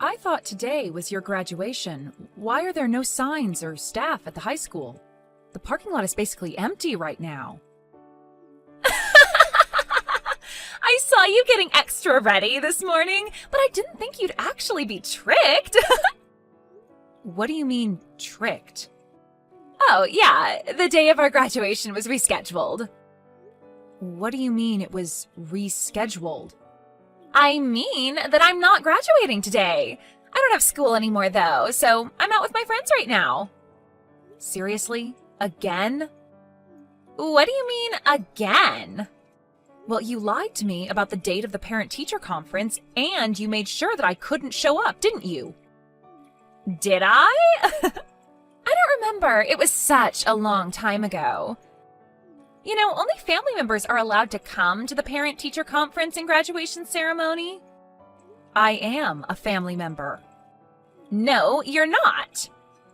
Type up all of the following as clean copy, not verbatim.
I thought today was your graduation. Why are there no signs or staff at the high school? The parking lot is basically empty right now. I saw you getting extra ready this morning, but I didn't think you'd actually be tricked. What do you mean, tricked? Oh, yeah, the day of our graduation was rescheduled. What do you mean it was rescheduled? I mean that I'm not graduating today. I don't have school anymore, though, so I'm out with my friends right now. Seriously? Again? What do you mean, again? Well, you lied to me about the date of the parent-teacher conference, and you made sure that I couldn't show up, didn't you? Did I? I don't remember. It was such a long time ago. You know, only family members are allowed to come to the parent-teacher conference and graduation ceremony. I am a family member. No, you're not.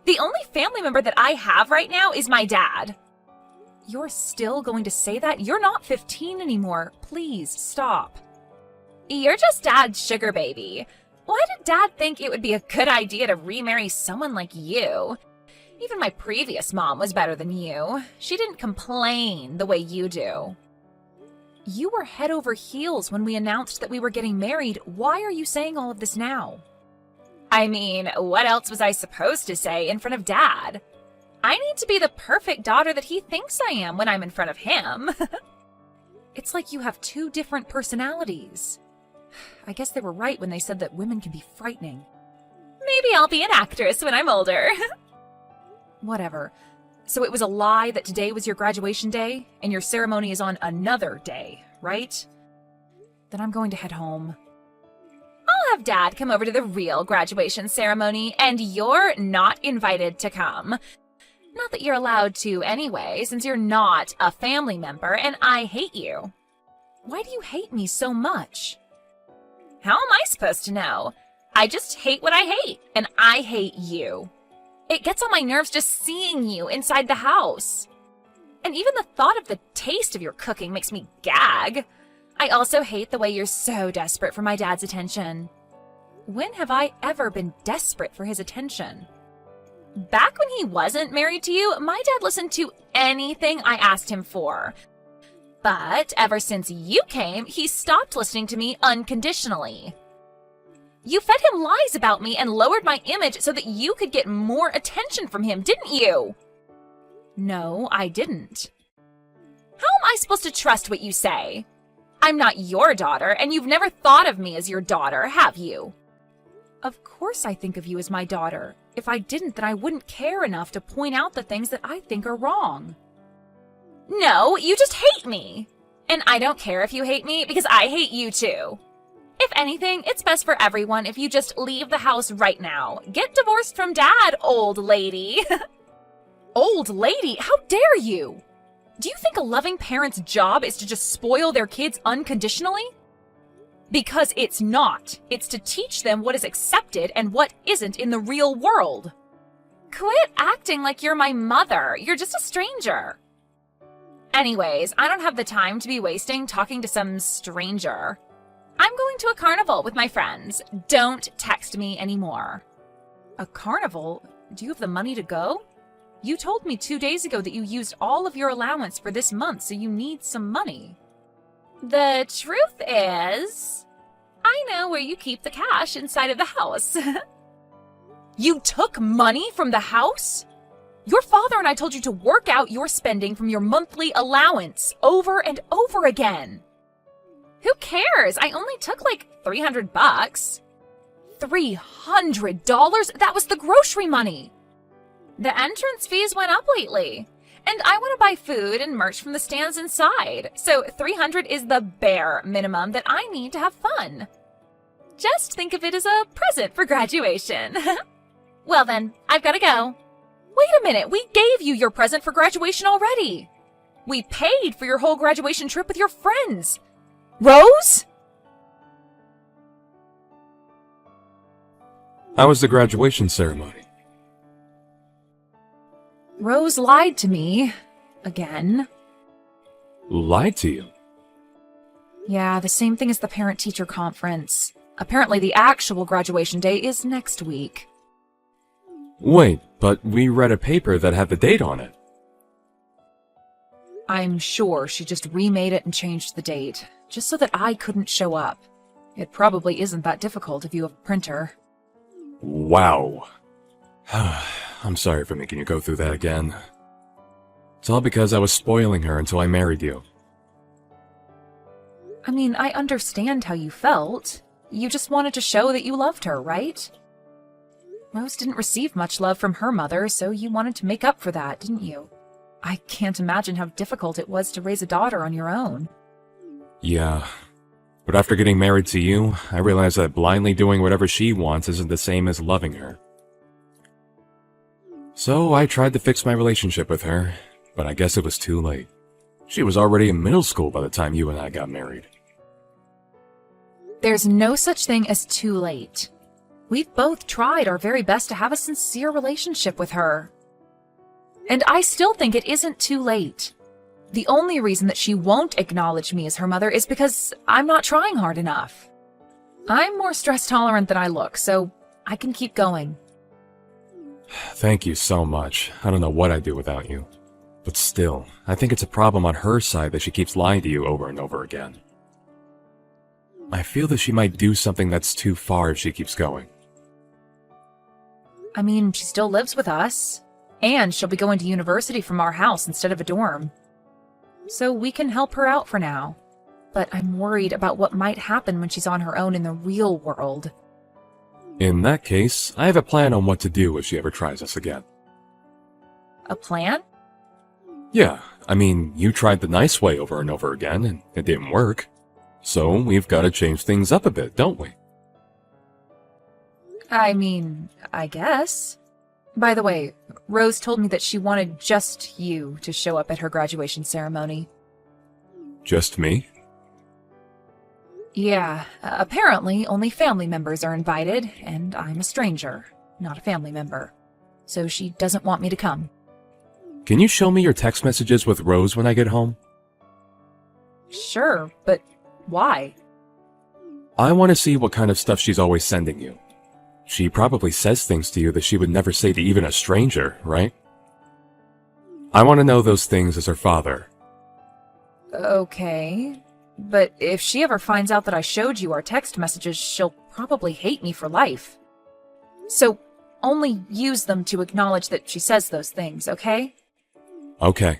The only family member that I have right now is my dad. You're still going to say that? You're not 15 anymore. Please, stop. You're just Dad's sugar baby. Why did Dad think it would be a good idea to remarry someone like you? Even my previous mom was better than you. She didn't complain the way you do. You were head over heels when we announced that we were getting married. Why are you saying all of this now? I mean, what else was I supposed to say in front of Dad? I need to be the perfect daughter that he thinks I am when I'm in front of him. It's like you have two different personalities. I guess they were right when they said that women can be frightening. Maybe I'll be an actress when I'm older. Whatever. So it was a lie that today was your graduation day, and your ceremony is on another day, right? Then I'm going to head home. I'll have Dad come over to the real graduation ceremony, and you're not invited to come. Not that you're allowed to anyway, since you're not a family member, and I hate you. Why do you hate me so much? How am I supposed to know? I just hate what I hate, and I hate you. It gets on my nerves just seeing you inside the house. And even the thought of the taste of your cooking makes me gag. I also hate the way you're so desperate for my dad's attention. When have I ever been desperate for his attention? Back when he wasn't married to you, my dad listened to anything I asked him for. But ever since you came, he stopped listening to me unconditionally. You fed him lies about me and lowered my image so that you could get more attention from him, didn't you? No, I didn't. How am I supposed to trust what you say? I'm not your daughter, and you've never thought of me as your daughter, have you? Of course I think of you as my daughter. If I didn't, then I wouldn't care enough to point out the things that I think are wrong. No, you just hate me. And I don't care if you hate me, because I hate you too. If anything, it's best for everyone if you just leave the house right now. Get divorced from Dad, old lady. Old lady? How dare you? Do you think a loving parent's job is to just spoil their kids unconditionally? Because it's not. It's to teach them what is accepted and what isn't in the real world. Quit acting like you're my mother. You're just a stranger. Anyways, I don't have the time to be wasting talking to some stranger. I'm going to a carnival with my friends. Don't text me anymore. A carnival? Do you have the money to go? You told me 2 days ago that you used all of your allowance for this month, so you need some money. The truth is, I know where you keep the cash inside of the house. You took money from the house? Your father and I told you to work out your spending from your monthly allowance over and over again. Who cares? I only took like $300. $300? That was the grocery money. The entrance fees went up lately. And I want to buy food and merch from the stands inside. So $300 is the bare minimum that I need to have fun. Just think of it as a present for graduation. Well then, I've got to go. Wait a minute, we gave you your present for graduation already. We paid for your whole graduation trip with your friends. Rose? How was the graduation ceremony? Rose lied to me. Again. Lied to you? Yeah, the same thing as the parent-teacher conference. Apparently the actual graduation day is next week. Wait, but we read a paper that had the date on it. I'm sure she just remade it and changed the date, just so that I couldn't show up. It probably isn't that difficult if you have a printer. Wow. I'm sorry for making you go through that again. It's all because I was spoiling her until I married you. I mean, I understand how you felt. You just wanted to show that you loved her, right? Rose didn't receive much love from her mother, so you wanted to make up for that, didn't you? I can't imagine how difficult it was to raise a daughter on your own. Yeah. But after getting married to you, I realized that blindly doing whatever she wants isn't the same as loving her. So I tried to fix my relationship with her, but I guess it was too late. She was already in middle school by the time you and I got married. There's no such thing as too late. We've both tried our very best to have a sincere relationship with her. And I still think it isn't too late. The only reason that she won't acknowledge me as her mother is because I'm not trying hard enough. I'm more stress tolerant than I look, so I can keep going. Thank you so much. I don't know what I'd do without you. But still, I think it's a problem on her side that she keeps lying to you over and over again. I feel that she might do something that's too far if she keeps going. I mean, she still lives with us, and she'll be going to university from our house instead of a dorm. So we can help her out for now. But I'm worried about what might happen when she's on her own in the real world. In that case, I have a plan on what to do if she ever tries us again. A plan? Yeah, I mean, you tried the nice way over and over again, and it didn't work. So we've got to change things up a bit, don't we? I mean, I guess. By the way, Rose told me that she wanted just you to show up at her graduation ceremony. Just me? Yeah, apparently only family members are invited, and I'm a stranger, not a family member. So she doesn't want me to come. Can you show me your text messages with Rose when I get home? Sure, but why? I want to see what kind of stuff she's always sending you. She probably says things to you that she would never say to even a stranger, right? I want to know those things as her father. Okay, but if she ever finds out that I showed you our text messages, she'll probably hate me for life. So only use them to acknowledge that she says those things, okay? Okay.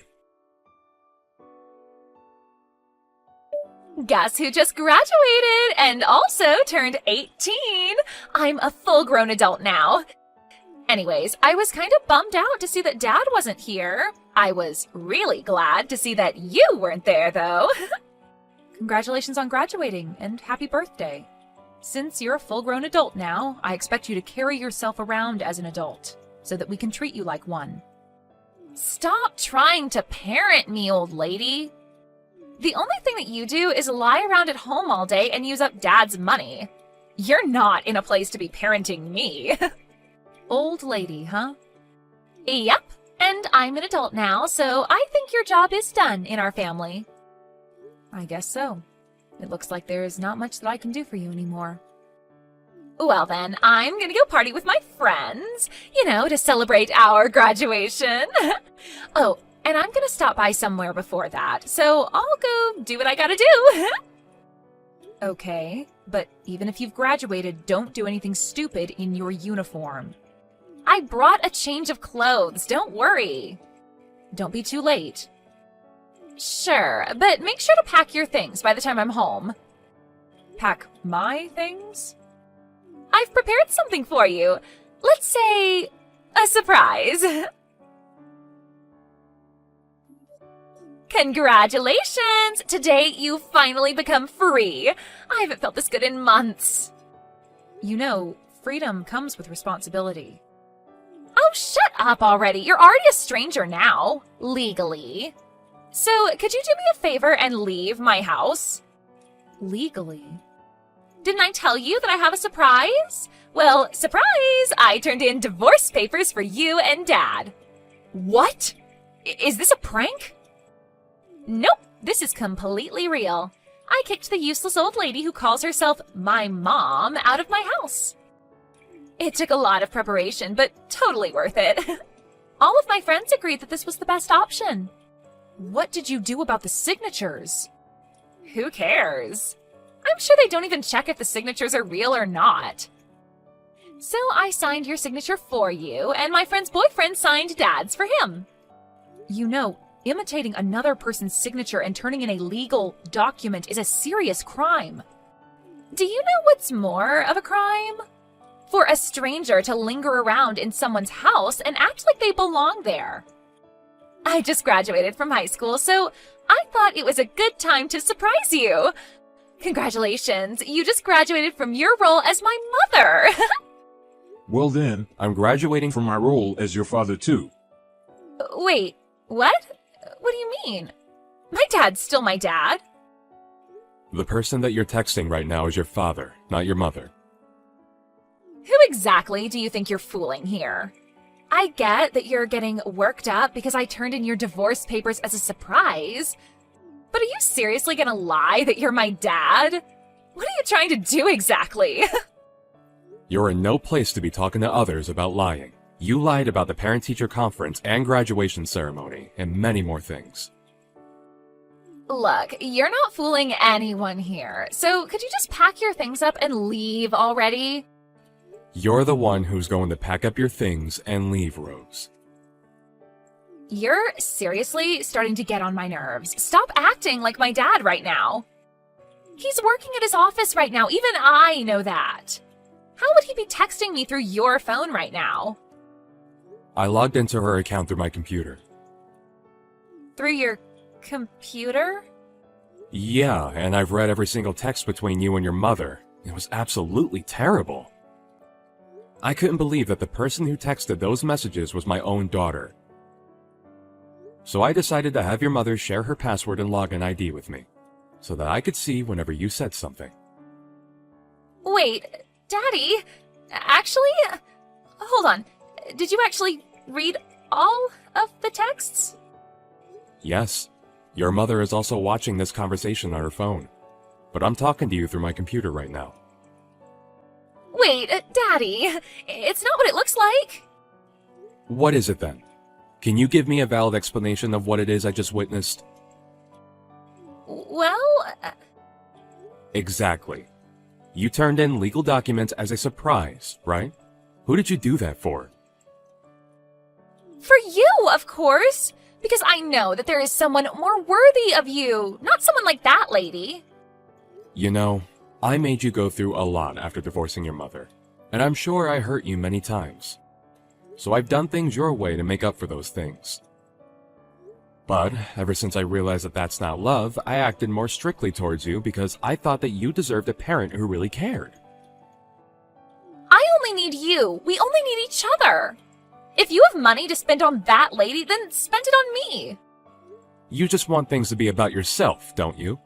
Guess who just graduated and also turned 18? I'm a full-grown adult now. Anyways, I was kind of bummed out to see that Dad wasn't here. I was really glad to see that you weren't there, though. Congratulations on graduating, and happy birthday. Since you're a full-grown adult now, I expect you to carry yourself around as an adult, so that we can treat you like one. Stop trying to parent me, old lady. The only thing that you do is lie around at home all day and use up Dad's money. You're not in a place to be parenting me. Old lady, huh? Yep, and I'm an adult now, so I think your job is done in our family. I guess so. It looks like there's not much that I can do for you anymore. Well then, I'm gonna go party with my friends, to celebrate our graduation. Oh, and I'm gonna stop by somewhere before that, so I'll go do what I gotta do. Okay, but even if you've graduated, don't do anything stupid in your uniform. I brought a change of clothes, don't worry. Don't be too late. Sure, but make sure to pack your things by the time I'm home. Pack my things? I've prepared something for you. Let's say, a surprise. Congratulations! Today you finally become free. I haven't felt this good in months. You know, freedom comes with responsibility. Oh, shut up already. You're already a stranger now, legally. So, could you do me a favor and leave my house? Legally? Didn't I tell you that I have a surprise? Well, surprise! I turned in divorce papers for you and Dad. What? Is this a prank? Nope, this is completely real. I kicked the useless old lady who calls herself my mom out of my house. It took a lot of preparation, but totally worth it. All of my friends agreed that this was the best option. What did you do about the signatures? Who cares? I'm sure they don't even check if the signatures are real or not. So I signed your signature for you, and my friend's boyfriend signed Dad's for him. You know, imitating another person's signature and turning in a legal document is a serious crime. Do you know what's more of a crime? For a stranger to linger around in someone's house and act like they belong there. I just graduated from high school, so I thought it was a good time to surprise you. Congratulations, you just graduated from your role as my mother. Well then, I'm graduating from my role as your father too. Wait, what? What do you mean? My dad's still my dad. The person that you're texting right now is your father, not your mother. Who exactly do you think you're fooling here? I get that you're getting worked up because I turned in your divorce papers as a surprise. But are you seriously gonna lie that you're my dad? What are you trying to do exactly? You're in no place to be talking to others about lying. You lied about the parent-teacher conference and graduation ceremony, and many more things. Look, you're not fooling anyone here, so could you just pack your things up and leave already? You're the one who's going to pack up your things and leave, Rose. You're seriously starting to get on my nerves. Stop acting like my dad right now. He's working at his office right now. Even I know that. How would he be texting me through your phone right now? I logged into her account through my computer. Through your computer? Yeah, and I've read every single text between you and your mother. It was absolutely terrible. I couldn't believe that the person who texted those messages was my own daughter. So I decided to have your mother share her password and login ID with me, so that I could see whenever you said something. Wait, Daddy, actually, hold on. Did you actually read all of the texts? Yes, your mother is also watching this conversation on her phone, but I'm talking to you through my computer right now. Wait, Daddy, it's not what it looks like. What is it then? Can you give me a valid explanation of what it is I just witnessed? Well... Exactly. You turned in legal documents as a surprise, right? Who did you do that for? For you, of course. Because I know that there is someone more worthy of you. Not someone like that lady. You know, I made you go through a lot after divorcing your mother, and I'm sure I hurt you many times. So I've done things your way to make up for those things. But ever since I realized that that's not love, I acted more strictly towards you because I thought that you deserved a parent who really cared. I only need you. We only need each other. If you have money to spend on that lady, then spend it on me. You just want things to be about yourself, don't you?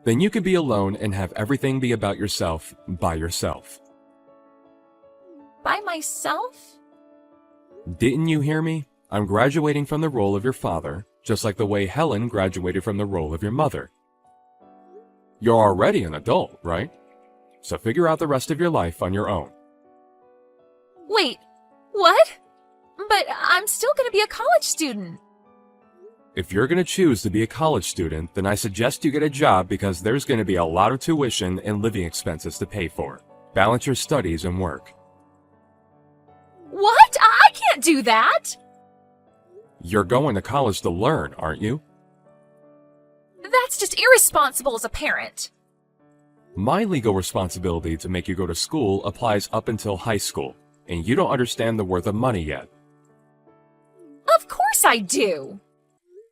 Then you can be alone and have everything be about yourself by yourself. By myself? Didn't you hear me? I'm graduating from the role of your father, just like the way Helen graduated from the role of your mother. You're already an adult, right? So figure out the rest of your life on your own. Wait, what? But I'm still going to be a college student. If you're going to choose to be a college student, then I suggest you get a job because there's going to be a lot of tuition and living expenses to pay for. Balance your studies and work. What? I can't do that. You're going to college to learn, aren't you? That's just irresponsible as a parent. My legal responsibility to make you go to school applies up until high school, and you don't understand the worth of money yet. Of course I do.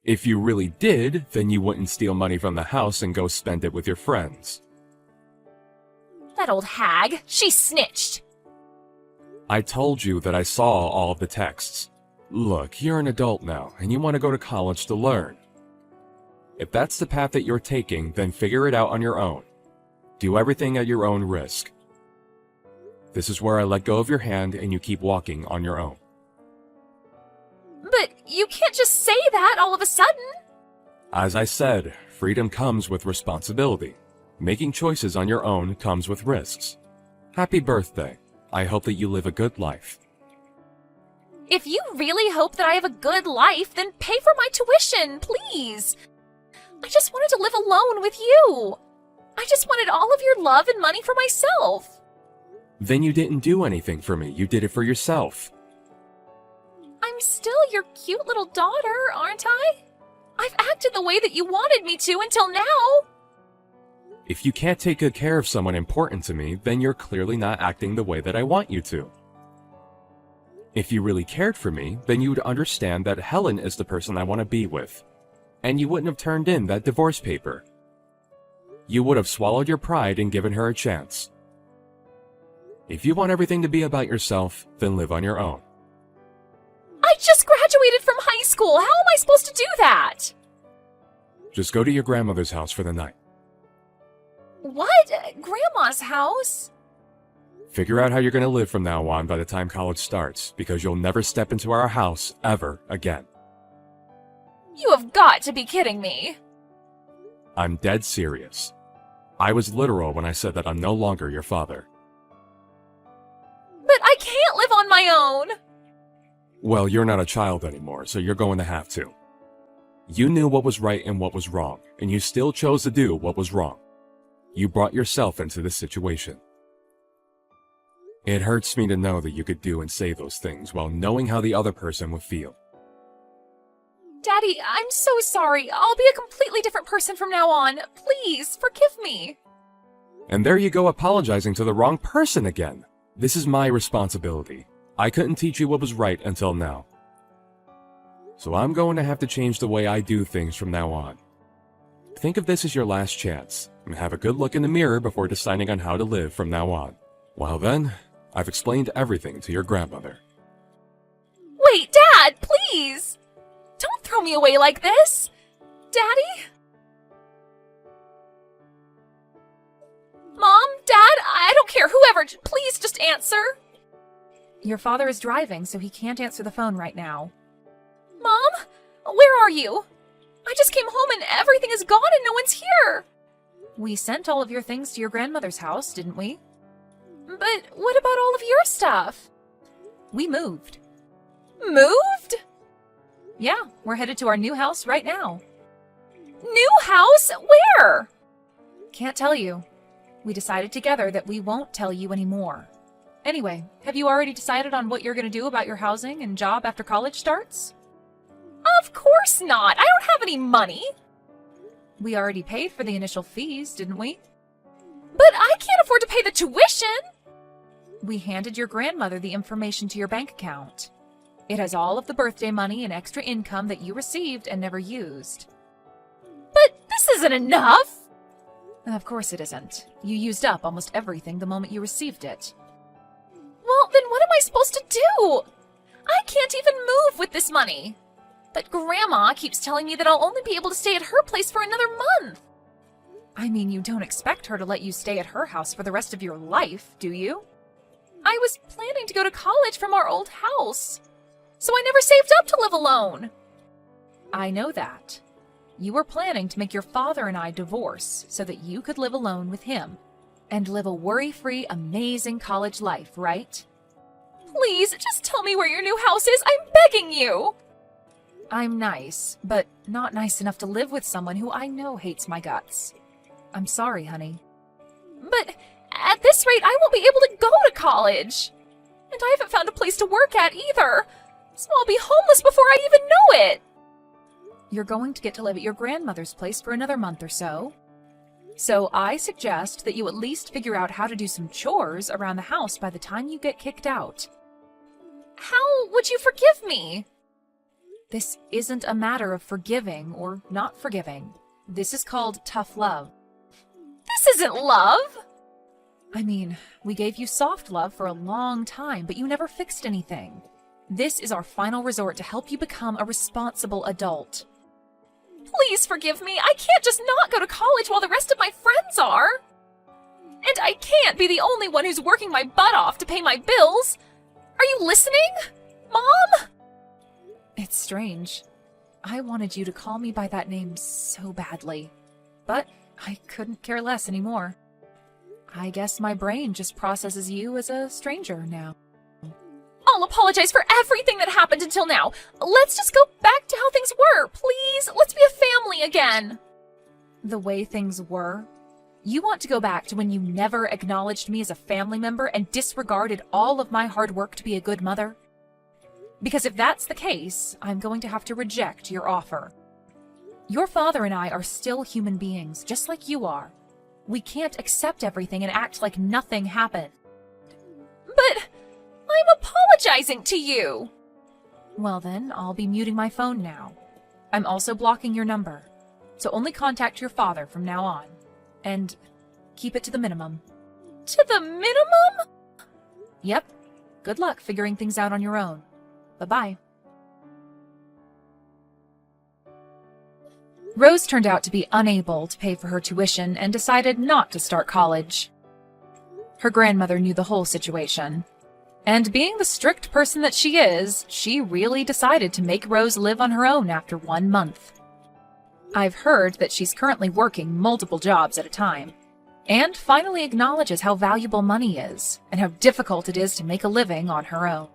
If you really did, then you wouldn't steal money from the house and go spend it with your friends. That old hag, she snitched. I told you that I saw all of the texts. Look, you're an adult now, and you want to go to college to learn. If that's the path that you're taking, then figure it out on your own. Do everything at your own risk. This is where I let go of your hand and you keep walking on your own. But you can't just say that all of a sudden. As I said, Freedom comes with responsibility. Making choices on your own comes with risks. Happy birthday. I hope that you live a good life. If you really hope that I have a good life, then pay for my tuition, please. I just wanted to live alone with you. I just wanted all of your love and money for myself. Then you didn't do anything for me. You did it for yourself. I'm still your cute little daughter, aren't I? I've acted the way that you wanted me to until now. If you can't take good care of someone important to me, then you're clearly not acting the way that I want you to. If you really cared for me, then you would understand that Helen is the person I want to be with. And you wouldn't have turned in that divorce paper. You would have swallowed your pride and given her a chance. If you want everything to be about yourself, then live on your own. I just graduated from high school. How am I supposed to do that? Just go to your grandmother's house for the night. What? Grandma's house? Figure out how you're going to live from now on by the time college starts, because you'll never step into our house ever again. You have got to be kidding me. I'm dead serious. I was literal when I said that I'm no longer your father. But I can't live on my own. Well, you're not a child anymore, so you're going to have to. You knew what was right and what was wrong, and you still chose to do what was wrong. You brought yourself into this situation. It hurts me to know that you could do and say those things while knowing how the other person would feel. Daddy, I'm so sorry. I'll be a completely different person from now on. Please, forgive me. And there you go apologizing to the wrong person again. This is my responsibility. I couldn't teach you what was right until now. So I'm going to have to change the way I do things from now on. Think of this as your last chance, and have a good look in the mirror before deciding on how to live from now on. Well then, I've explained everything to your grandmother. Wait, Dad, please! Don't throw me away like this! Daddy? Mom? Dad? I don't care, whoever, please just answer! Your father is driving, so he can't answer the phone right now. Mom? Where are you? I just came home and everything is gone and no one's here! We sent all of your things to your grandmother's house, didn't we? But what about all of your stuff? We moved. Moved? Yeah, we're headed to our new house right now. New house? Where? Can't tell you. We decided together that we won't tell you anymore. Anyway, have you already decided on what you're going to do about your housing and job after college starts? Of course not. I don't have any money. We already paid for the initial fees, didn't we? But I can't afford to pay the tuition. We handed your grandmother the information to your bank account. It has all of the birthday money and extra income that you received and never used. But this isn't enough. Of course it isn't. You used up almost everything the moment you received it. Well, then what am I supposed to do? I can't even move with this money. But Grandma keeps telling me that I'll only be able to stay at her place for another month. I mean, you don't expect her to let you stay at her house for the rest of your life, do you? I was planning to go to college from our old house, so I never saved up to live alone. I know that. You were planning to make your father and I divorce so that you could live alone with him and live a worry-free, amazing college life, right? Please, just tell me where your new house is. I'm begging you. I'm nice, but not nice enough to live with someone who I know hates my guts. I'm sorry, honey. But at this rate, I won't be able to go to college. And I haven't found a place to work at either. So I'll be homeless before I even know it. You're going to get to live at your grandmother's place for another month or so. So I suggest that you at least figure out how to do some chores around the house by the time you get kicked out. How would you forgive me? This isn't a matter of forgiving or not forgiving. This is called tough love. This isn't love. I mean, we gave you soft love for a long time, but you never fixed anything. This is our final resort to help you become a responsible adult. Please forgive me. I can't just not go to college while the rest of my friends are. And I can't be the only one who's working my butt off to pay my bills. Are you listening, Mom? It's strange. I wanted you to call me by that name so badly. but I couldn't care less anymore. I guess my brain just processes you as a stranger now. I'll apologize for everything that happened until now. Let's just go back to how things were, please. Let's be a family again. The way things were? You want to go back to when you never acknowledged me as a family member and disregarded all of my hard work to be a good mother? Because if that's the case, I'm going to have to reject your offer. Your father and I are still human beings, just like you are. We can't accept everything and act like nothing happened. But I'm apologizing to you. Well then, I'll be muting my phone now. I'm also blocking your number, so only contact your father from now on. And keep it to the minimum. To the minimum? Yep. Good luck figuring things out on your own. Bye-bye. Rose turned out to be unable to pay for her tuition and decided not to start college. Her grandmother knew the whole situation. And being the strict person that she is, she really decided to make Rose live on her own after 1 month. I've heard that she's currently working multiple jobs at a time, and finally acknowledges how valuable money is and how difficult it is to make a living on her own.